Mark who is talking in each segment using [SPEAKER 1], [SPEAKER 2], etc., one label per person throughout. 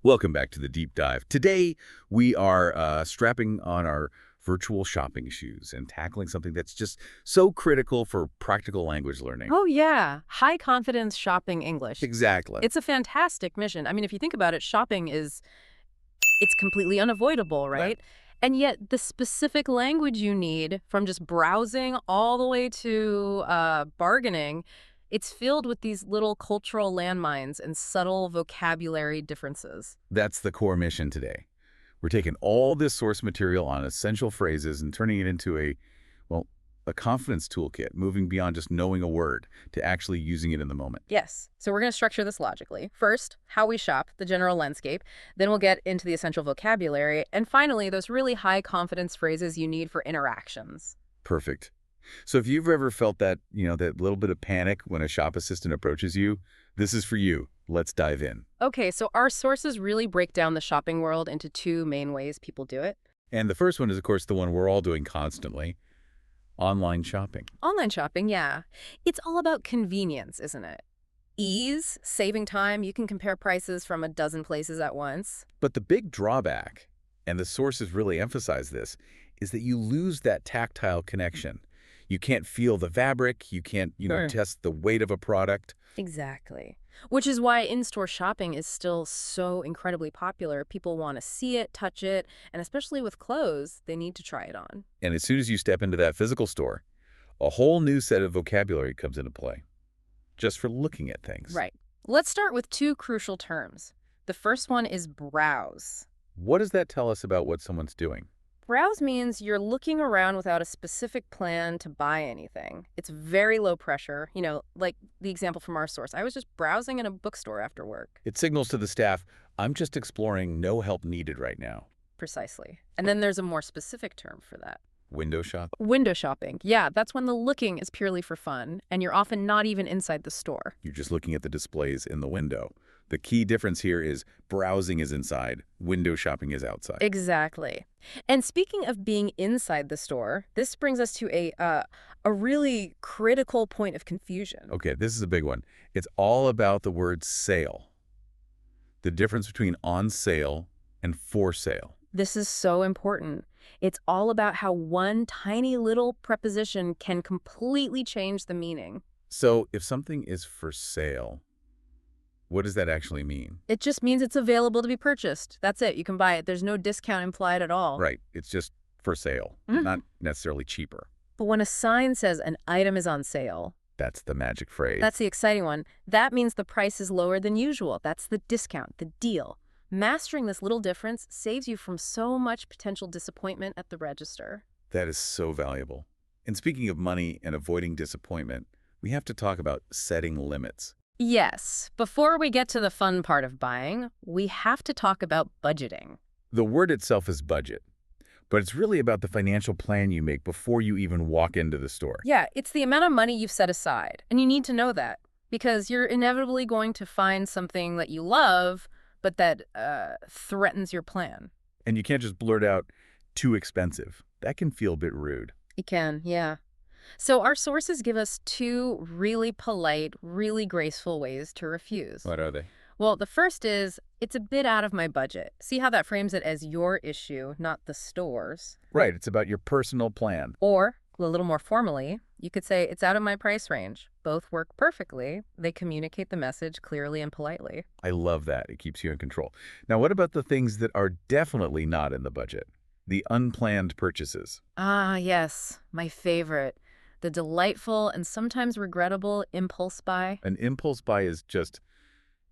[SPEAKER 1] Welcome back to the deep dive. Today, we are strapping on our virtual shopping shoes and tackling something that's just so critical for practical language learning.
[SPEAKER 2] Oh, yeah. High confidence shopping English.
[SPEAKER 1] Exactly.
[SPEAKER 2] It's a fantastic mission. I mean, if you think about it, it's completely unavoidable,
[SPEAKER 1] Right.
[SPEAKER 2] right? And yet the specific language you need from just browsing all the way to bargaining, it's filled with these little cultural landmines and subtle vocabulary differences.
[SPEAKER 1] That's the core mission today. We're taking all this source material on essential phrases and turning it into well, a confidence toolkit, moving beyond just knowing a word to actually using it in the moment.
[SPEAKER 2] Yes. So we're going to structure this logically. First, how we shop, the general landscape. Then we'll get into the essential vocabulary. And finally, those really high confidence phrases you need for interactions.
[SPEAKER 1] Perfect. So if you've ever felt that, that little bit of panic when a shop assistant approaches you, this is for you. Let's dive in.
[SPEAKER 2] Okay, so our sources really break down the shopping world into two main ways people do it.
[SPEAKER 1] And the first one is, of course, the one we're all doing constantly, online shopping.
[SPEAKER 2] Online shopping, yeah. It's all about convenience, isn't it? Ease, saving time. You can compare prices from a dozen places at once.
[SPEAKER 1] But the big drawback, and the sources really emphasize this, is that you lose that tactile connection. You can't feel the fabric. You can't,
[SPEAKER 2] Sure.
[SPEAKER 1] test the weight of a product.
[SPEAKER 2] Exactly. Which is why in-store shopping is still so incredibly popular. People want to see it, touch it, and especially with clothes, they need to try it on.
[SPEAKER 1] And as soon as you step into that physical store, a whole new set of vocabulary comes into play, just for looking at things.
[SPEAKER 2] Right. Let's start with two crucial terms. The first one is browse.
[SPEAKER 1] What does that tell us about what someone's doing?
[SPEAKER 2] Browse means you're looking around without a specific plan to buy anything. It's very low pressure. Like the example from our source. I was just browsing in a bookstore after work.
[SPEAKER 1] It signals to the staff, I'm just exploring, no help needed right now.
[SPEAKER 2] Precisely. And then there's a more specific term for that.
[SPEAKER 1] Window shop?
[SPEAKER 2] Window shopping. Yeah, that's when the looking is purely for fun, and you're often not even inside the store.
[SPEAKER 1] You're just looking at the displays in the window. The key difference here is browsing is inside, window shopping is outside.
[SPEAKER 2] Exactly. And speaking of being inside the store, this brings us to a really critical point of confusion.
[SPEAKER 1] Okay, this is a big one. It's all about the word sale. The difference between on sale and for sale.
[SPEAKER 2] This is so important. It's all about how one tiny little preposition can completely change the meaning.
[SPEAKER 1] So if something is for sale, what does that actually mean?
[SPEAKER 2] It just means it's available to be purchased. That's it. You can buy it. There's no discount implied at all.
[SPEAKER 1] Right, it's just for sale,
[SPEAKER 2] Mhm.
[SPEAKER 1] not necessarily cheaper.
[SPEAKER 2] But when a sign says an item is on sale,
[SPEAKER 1] That's the magic phrase.
[SPEAKER 2] that's the exciting one. That means the price is lower than usual. That's the discount, the deal. Mastering this little difference saves you from so much potential disappointment at the register.
[SPEAKER 1] That is so valuable. And speaking of money and avoiding disappointment, we have to talk about setting limits.
[SPEAKER 2] Yes, before we get to the fun part of buying, we have to talk about budgeting.
[SPEAKER 1] The word itself is budget, but it's really about the financial plan you make before you even walk into the store.
[SPEAKER 2] Yeah, it's the amount of money you've set aside, and you need to know that because you're inevitably going to find something that you love, but that threatens your plan.
[SPEAKER 1] And you can't just blurt out, too expensive. That can feel a bit rude.
[SPEAKER 2] It can, yeah. So our sources give us two really polite, really graceful ways to refuse.
[SPEAKER 1] What are they?
[SPEAKER 2] Well, the first is, it's a bit out of my budget. See how that frames it as your issue, not the store's.
[SPEAKER 1] Right, it's about your personal plan.
[SPEAKER 2] Or, a little more formally, you could say, it's out of my price range. Both work perfectly. They communicate the message clearly and politely.
[SPEAKER 1] I love that. It keeps you in control. Now, what about the things that are definitely not in the budget? The unplanned purchases.
[SPEAKER 2] Ah, yes, my favorite. The delightful and sometimes regrettable impulse buy.
[SPEAKER 1] An impulse buy is just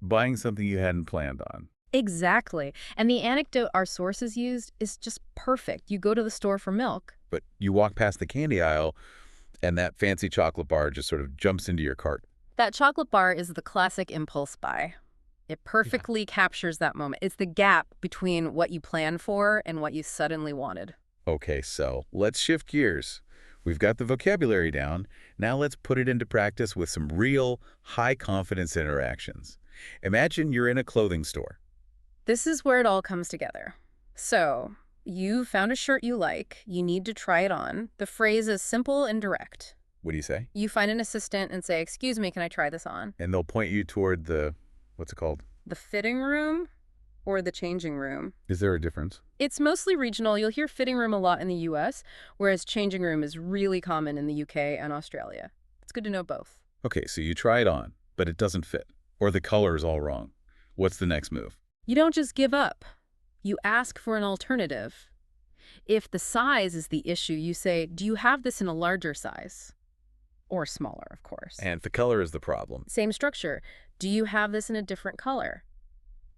[SPEAKER 1] buying something you hadn't planned on.
[SPEAKER 2] Exactly. And the anecdote our sources used is just perfect. You go to the store for milk.
[SPEAKER 1] But you walk past the candy aisle, and that fancy chocolate bar just sort of jumps into your cart.
[SPEAKER 2] That chocolate bar is the classic impulse buy. It perfectly captures that moment. It's the gap between what you planned for and what you suddenly wanted.
[SPEAKER 1] Okay, so let's shift gears. We've got the vocabulary down. Now let's put it into practice with some real high-confidence interactions. Imagine you're in a clothing store.
[SPEAKER 2] This is where it all comes together. So, you found a shirt you like. You need to try it on. The phrase is simple and direct.
[SPEAKER 1] What do you say?
[SPEAKER 2] You find an assistant and say, "Excuse me, can I try this on?"
[SPEAKER 1] And they'll point you toward the, what's it called?
[SPEAKER 2] The fitting room? or the changing room.
[SPEAKER 1] Is there a difference?
[SPEAKER 2] It's mostly regional. You'll hear fitting room a lot in the US, whereas changing room is really common in the UK and Australia. It's good to know both.
[SPEAKER 1] Okay, so you try it on, but it doesn't fit, or the color is all wrong. What's the next move?
[SPEAKER 2] You don't just give up. You ask for an alternative. If the size is the issue, you say, do you have this in a larger size? Or smaller, of course.
[SPEAKER 1] And if the color is the problem.
[SPEAKER 2] Same structure. Do you have this in a different color?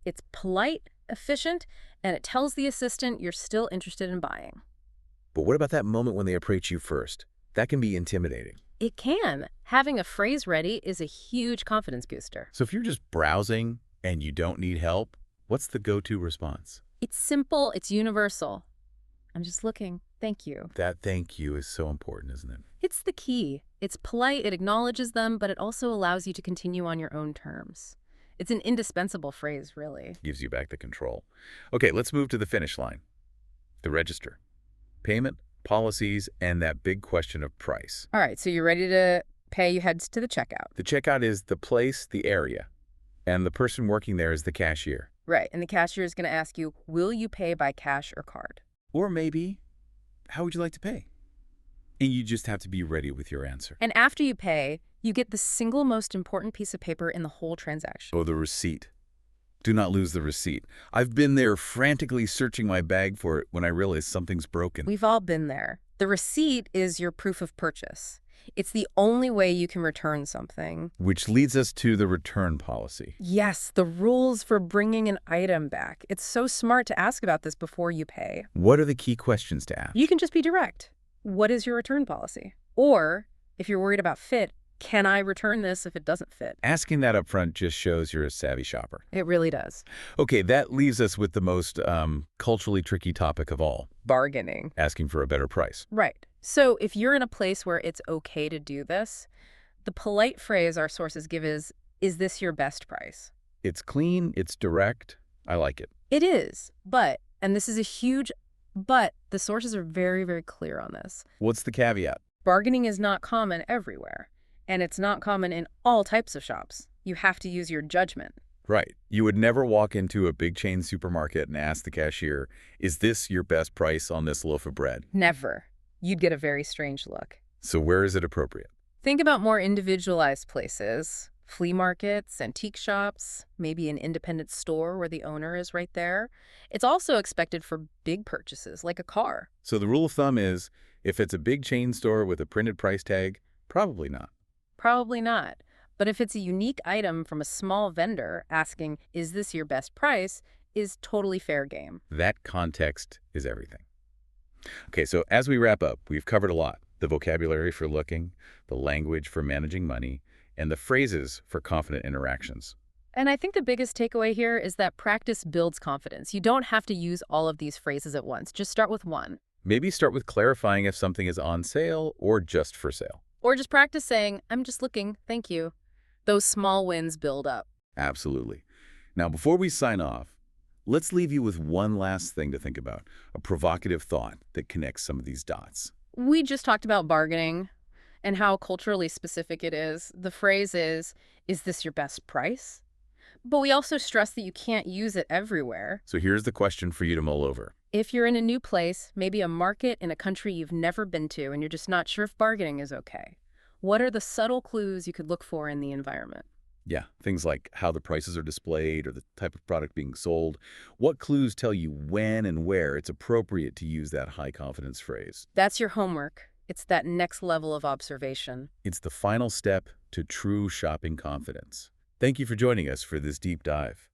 [SPEAKER 2] It's polite, efficient, and it tells the assistant you're still interested in buying.
[SPEAKER 1] But what about that moment when they approach you first? That can be intimidating.
[SPEAKER 2] It can. Having a phrase ready is a huge confidence booster.
[SPEAKER 1] So if you're just browsing and you don't need help, what's the go-to response?
[SPEAKER 2] It's simple, it's universal. I'm just looking. Thank you.
[SPEAKER 1] That thank you is so important, isn't it?
[SPEAKER 2] It's the key. It's polite, it acknowledges them, but it also allows you to continue on your own terms. It's an indispensable phrase, really.
[SPEAKER 1] Gives you back the control. Okay, let's move to the finish line. The register. Payment, policies, and that big question of price.
[SPEAKER 2] All right, so you're ready to pay, you head to the checkout.
[SPEAKER 1] The checkout is the place, the area, and the person working there is the cashier.
[SPEAKER 2] Right, and the cashier is going to ask you, will you pay by cash or card?
[SPEAKER 1] Or maybe, how would you like to pay? And you just have to be ready with your answer.
[SPEAKER 2] And after you pay, you get the single most important piece of paper in the whole transaction.
[SPEAKER 1] Oh, the receipt. Do not lose the receipt. I've been there frantically searching my bag for it when I realize something's broken.
[SPEAKER 2] We've all been there. The receipt is your proof of purchase. It's the only way you can return something.
[SPEAKER 1] Which leads us to the return policy.
[SPEAKER 2] Yes, the rules for bringing an item back. It's so smart to ask about this before you pay.
[SPEAKER 1] What are the key questions to ask?
[SPEAKER 2] You can just be direct. What is your return policy? Or, if you're worried about fit, can I return this if it doesn't fit?
[SPEAKER 1] Asking that up front just shows you're a savvy shopper.
[SPEAKER 2] It really does.
[SPEAKER 1] Okay, that leaves us with the most culturally tricky topic of all.
[SPEAKER 2] Bargaining.
[SPEAKER 1] Asking for a better price.
[SPEAKER 2] Right. So if you're in a place where it's okay to do this, the polite phrase our sources give is this your best price?
[SPEAKER 1] It's clean, it's direct. I like it.
[SPEAKER 2] It is, but, and this is a huge but, the sources are very, very clear on this.
[SPEAKER 1] What's the caveat?
[SPEAKER 2] Bargaining is not common everywhere, and it's not common in all types of shops. You have to use your judgment.
[SPEAKER 1] Right. You would never walk into a big chain supermarket and ask the cashier, is this your best price on this loaf of bread?
[SPEAKER 2] Never. You'd get a very strange look.
[SPEAKER 1] So where is it appropriate?
[SPEAKER 2] Think about more individualized places. Flea markets, antique shops, maybe an independent store where the owner is right there. It's also expected for big purchases, like a car.
[SPEAKER 1] So the rule of thumb is, if it's a big chain store with a printed price tag, probably not.
[SPEAKER 2] Probably not. But if it's a unique item from a small vendor asking, is this your best price, is totally fair game.
[SPEAKER 1] That context is everything. Okay, so as we wrap up, we've covered a lot. The vocabulary for looking, the language for managing money, and the phrases for confident interactions.
[SPEAKER 2] And I think the biggest takeaway here is that practice builds confidence. You don't have to use all of these phrases at once. Just start with one.
[SPEAKER 1] Maybe start with clarifying if something is on sale or just for sale.
[SPEAKER 2] Or just practice saying, I'm just looking, thank you. Those small wins build up.
[SPEAKER 1] Absolutely. Now, before we sign off, let's leave you with one last thing to think about, a provocative thought that connects some of these dots.
[SPEAKER 2] We just talked about bargaining and how culturally specific it is. The phrase is this your best price? But we also stress that you can't use it everywhere.
[SPEAKER 1] So here's the question for you to mull over.
[SPEAKER 2] If you're in a new place, maybe a market in a country you've never been to, and you're just not sure if bargaining is okay, what are the subtle clues you could look for in the environment?
[SPEAKER 1] Yeah, things like how the prices are displayed or the type of product being sold. What clues tell you when and where it's appropriate to use that high confidence phrase?
[SPEAKER 2] That's your homework. It's that next level of observation.
[SPEAKER 1] It's the final step to true shopping confidence. Thank you for joining us for this deep dive.